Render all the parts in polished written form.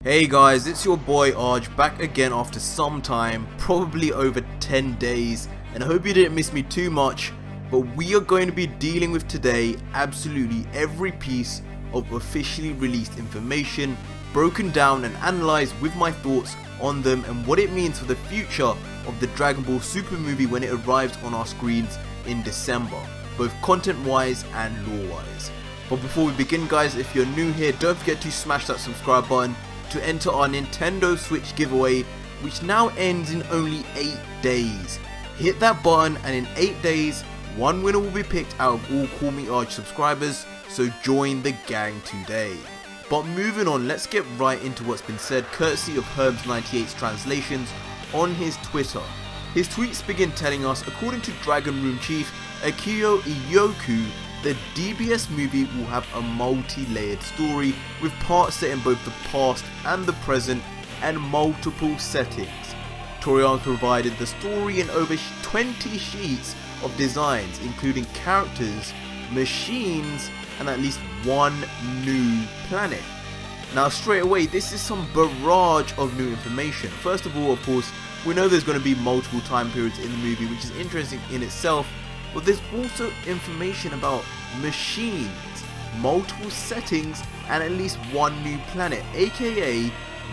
Hey guys, it's your boy Arj back again after some time, probably over 10 days, and I hope you didn't miss me too much, but we are going to be dealing with today absolutely every piece of officially released information, broken down and analysed with my thoughts on them and what it means for the future of the Dragon Ball Super movie when it arrives on our screens in December, both content wise and lore wise. But before we begin guys, if you're new here, don't forget to smash that subscribe button to enter our Nintendo Switch giveaway, which now ends in only 8 days. Hit that button and in 8 days, one winner will be picked out of all CALLMEARJ subscribers, so join the gang today. But moving on, let's get right into what's been said courtesy of Herbs98's translations on his Twitter. His tweets begin telling us, according to Dragon Room Chief Akio Iyoku, the DBS movie will have a multi-layered story with parts set in both the past and the present and multiple settings. Toriyama provided the story in over 20 sheets of designs, including characters, machines, and at least one new planet. Now straight away, this is some barrage of new information. First of all, of course, we know there's going to be multiple time periods in the movie, which is interesting in itself. But there's also information about machines, multiple settings, and at least one new planet, aka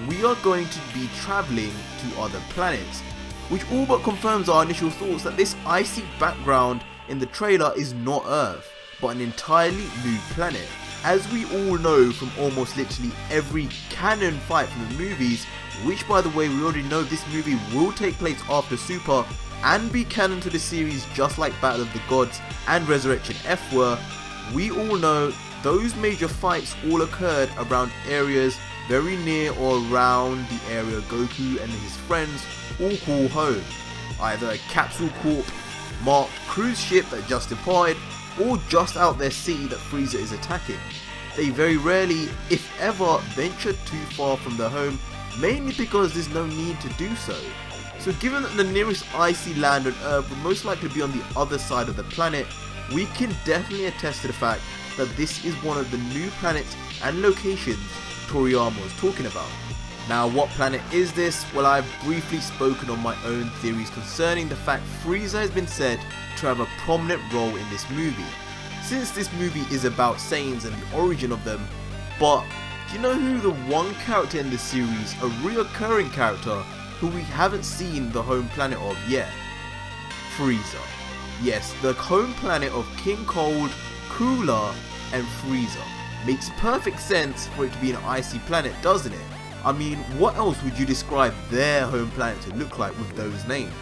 we are going to be travelling to other planets, which all but confirms our initial thoughts that this icy background in the trailer is not Earth, but an entirely new planet. As we all know from almost literally every canon fight from the movies, which by the way we already know this movie will take place after Super and be canon to the series just like Battle of the Gods and Resurrection F were, we all know those major fights all occurred around areas very near or around the area Goku and his friends all call home, either a capsule corp marked cruise ship that just departed or just out their city that Frieza is attacking. They very rarely, if ever, venture too far from their home, mainly because there's no need to do so. So given that the nearest icy land on Earth would most likely be on the other side of the planet, we can definitely attest to the fact that this is one of the new planets and locations Toriyama was talking about. Now what planet is this? Well, I've briefly spoken on my own theories concerning the fact Frieza has been said to have a prominent role in this movie, since this movie is about Saiyans and the origin of them. But do you know who the one character in the series, a reoccurring character, who we haven't seen the home planet of yet? Frieza. Yes, the home planet of King Cold, Cooler, and Frieza. Makes perfect sense for it to be an icy planet, doesn't it? I mean, what else would you describe their home planet to look like with those names?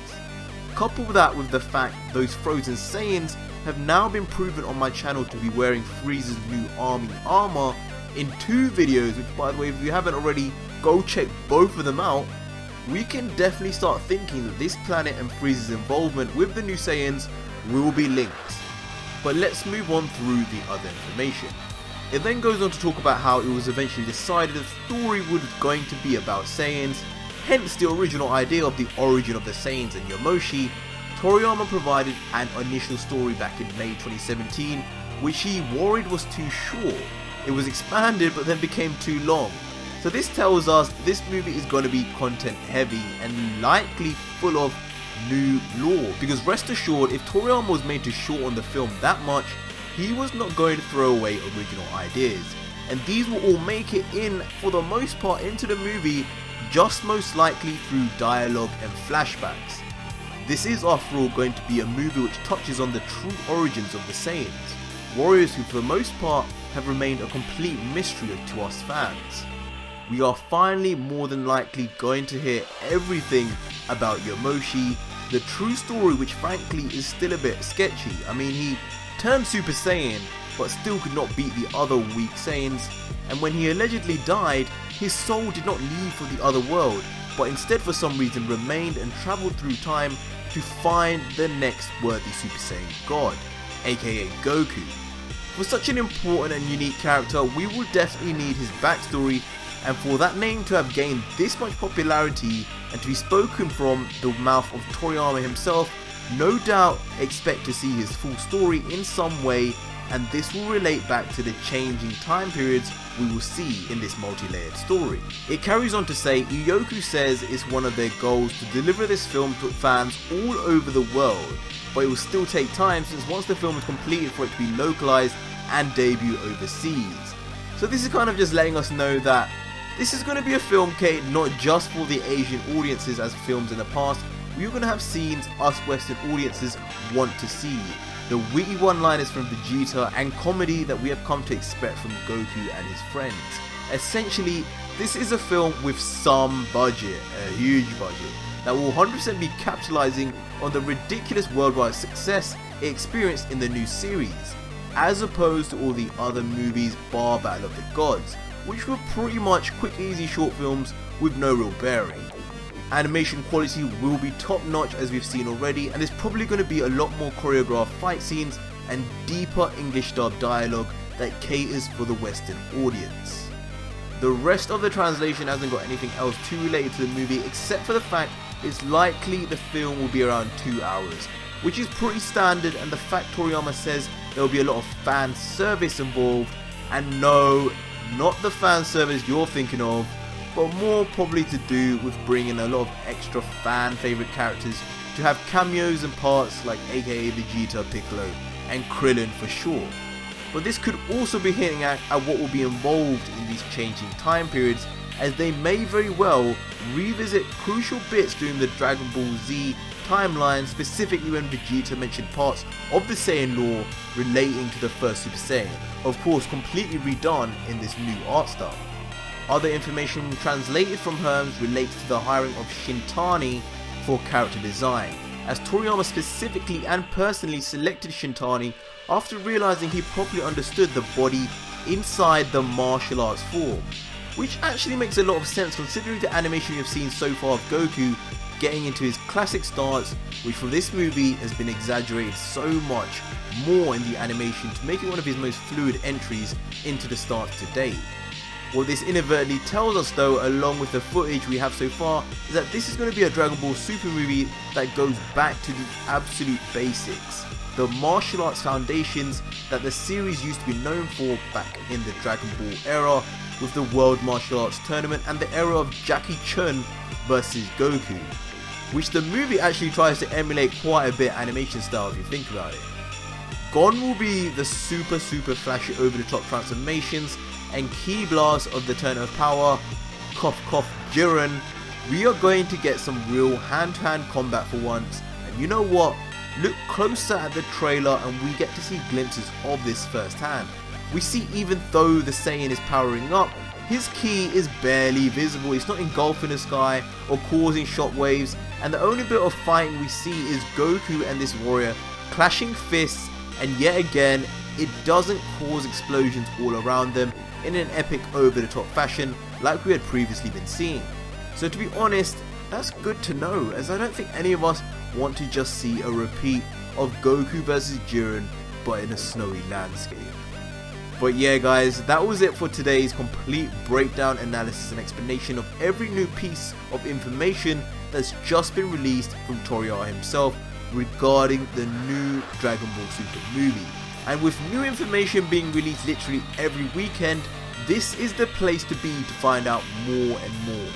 Couple that with the fact those frozen Saiyans have now been proven on my channel to be wearing Frieza's new army armor in 2 videos, which by the way, if you haven't already, go check both of them out. We can definitely start thinking that this planet and Frieza's involvement with the new Saiyans will be linked. But let's move on through the other information. It then goes on to talk about how it was eventually decided the story was going to be about Saiyans, hence the original idea of the origin of the Saiyans and Yamoshi. Toriyama provided an initial story back in May 2017, which he worried was too short. It was expanded but then became too long. So this tells us this movie is going to be content heavy and likely full of new lore, because rest assured, if Toriyama was made to shorten the film that much, he was not going to throw away original ideas, and these will all make it in for the most part into the movie, just most likely through dialogue and flashbacks. This is after all going to be a movie which touches on the true origins of the Saiyans, warriors who for the most part have remained a complete mystery to us fans. We are finally more than likely going to hear everything about Yamoshi, the true story, which frankly is still a bit sketchy. I mean, he turned Super Saiyan but still could not beat the other weak Saiyans, and when he allegedly died, his soul did not leave for the other world, but instead for some reason remained and travelled through time to find the next worthy Super Saiyan god, aka Goku. For such an important and unique character, we will definitely need his backstory, and for that name to have gained this much popularity and to be spoken from the mouth of Toriyama himself, no doubt expect to see his full story in some way and this will relate back to the changing time periods we will see in this multi-layered story. It carries on to say, Iyoku says it's one of their goals to deliver this film to fans all over the world, but it will still take time since once the film is completed for it to be localized and debut overseas. So this is kind of just letting us know that this is going to be a film catered not just for the Asian audiences as films in the past. We're going to have scenes us Western audiences want to see. The witty one-liners from Vegeta and comedy that we have come to expect from Goku and his friends. Essentially, this is a film with some budget, a huge budget, that will 100% be capitalizing on the ridiculous worldwide success it experienced in the new series, as opposed to all the other movies bar Battle of the Gods, which were pretty much quick easy short films with no real bearing. Animation quality will be top notch as we've seen already, and there's probably going to be a lot more choreographed fight scenes and deeper English dub dialogue that caters for the Western audience. The rest of the translation hasn't got anything else too related to the movie except for the fact it's likely the film will be around 2 hours, which is pretty standard, and the fact Toriyama says there will be a lot of fan service involved, and no, not the fan service you're thinking of, but more probably to do with bringing a lot of extra fan favourite characters to have cameos and parts like aka Vegeta, Piccolo and Krillin for sure. But this could also be hinting at what will be involved in these changing time periods, as they may very well revisit crucial bits during the Dragon Ball Z timeline, specifically when Vegeta mentioned parts of the Saiyan lore relating to the first Super Saiyan, of course completely redone in this new art style. Other information translated from Herms relates to the hiring of Shintani for character design, as Toriyama specifically and personally selected Shintani after realizing he properly understood the body inside the martial arts form, which actually makes a lot of sense considering the animation we have seen so far of Goku getting into his classic stance, which for this movie has been exaggerated so much more in the animation to make it one of his most fluid entries into the stance to date. What this inadvertently tells us though, along with the footage we have so far, is that this is going to be a Dragon Ball Super movie that goes back to the absolute basics, the martial arts foundations that the series used to be known for back in the Dragon Ball era, with the World Martial Arts Tournament and the era of Jackie Chun versus Goku, which the movie actually tries to emulate quite a bit animation style if you think about it. Gone will be the super flashy over the top transformations and key blasts of the Turn of Power, cough cough Jiren. We are going to get some real hand-to-hand combat for once, and you know what? Look closer at the trailer and we get to see glimpses of this firsthand. We see even though the Saiyan is powering up, his ki is barely visible, it's not engulfing the sky or causing shockwaves, and the only bit of fighting we see is Goku and this warrior clashing fists, and yet again it doesn't cause explosions all around them in an epic over the top fashion like we had previously been seeing. So to be honest, that's good to know, as I don't think any of us want to just see a repeat of Goku vs Jiren but in a snowy landscape. But yeah guys, that was it for today's complete breakdown, analysis and explanation of every new piece of information that's just been released from Toriyama himself regarding the new Dragon Ball Super movie. And with new information being released literally every weekend, this is the place to be to find out more and more.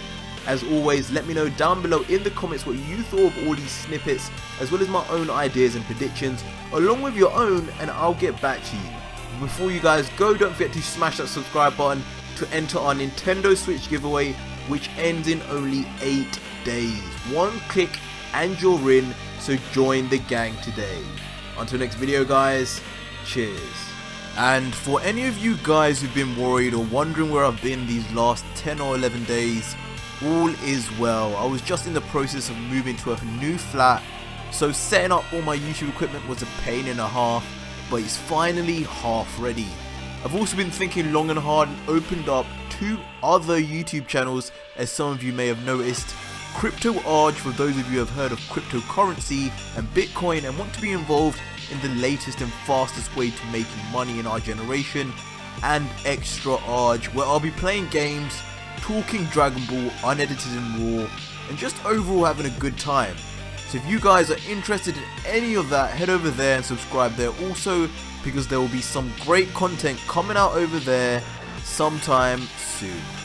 As always, let me know down below in the comments what you thought of all these snippets, as well as my own ideas and predictions, along with your own, and I'll get back to you. Before you guys go, don't forget to smash that subscribe button to enter our Nintendo Switch giveaway, which ends in only 8 days. One click and you're in, so join the gang today. Until next video guys, cheers. And for any of you guys who've been worried or wondering where I've been these last 10 or 11 days, all is well. I was just in the process of moving to a new flat, so setting up all my YouTube equipment was a pain and a half, but it's finally half ready. I've also been thinking long and hard and opened up 2 other YouTube channels, as some of you may have noticed. CALLMEARJ, for those of you who have heard of cryptocurrency and Bitcoin and want to be involved in the latest and fastest way to making money in our generation, and ExtraArj, where I'll be playing games, talking Dragon Ball unedited and raw, and just overall having a good time. So if you guys are interested in any of that, head over there and subscribe there. Also, because there will be some great content coming out over there sometime soon.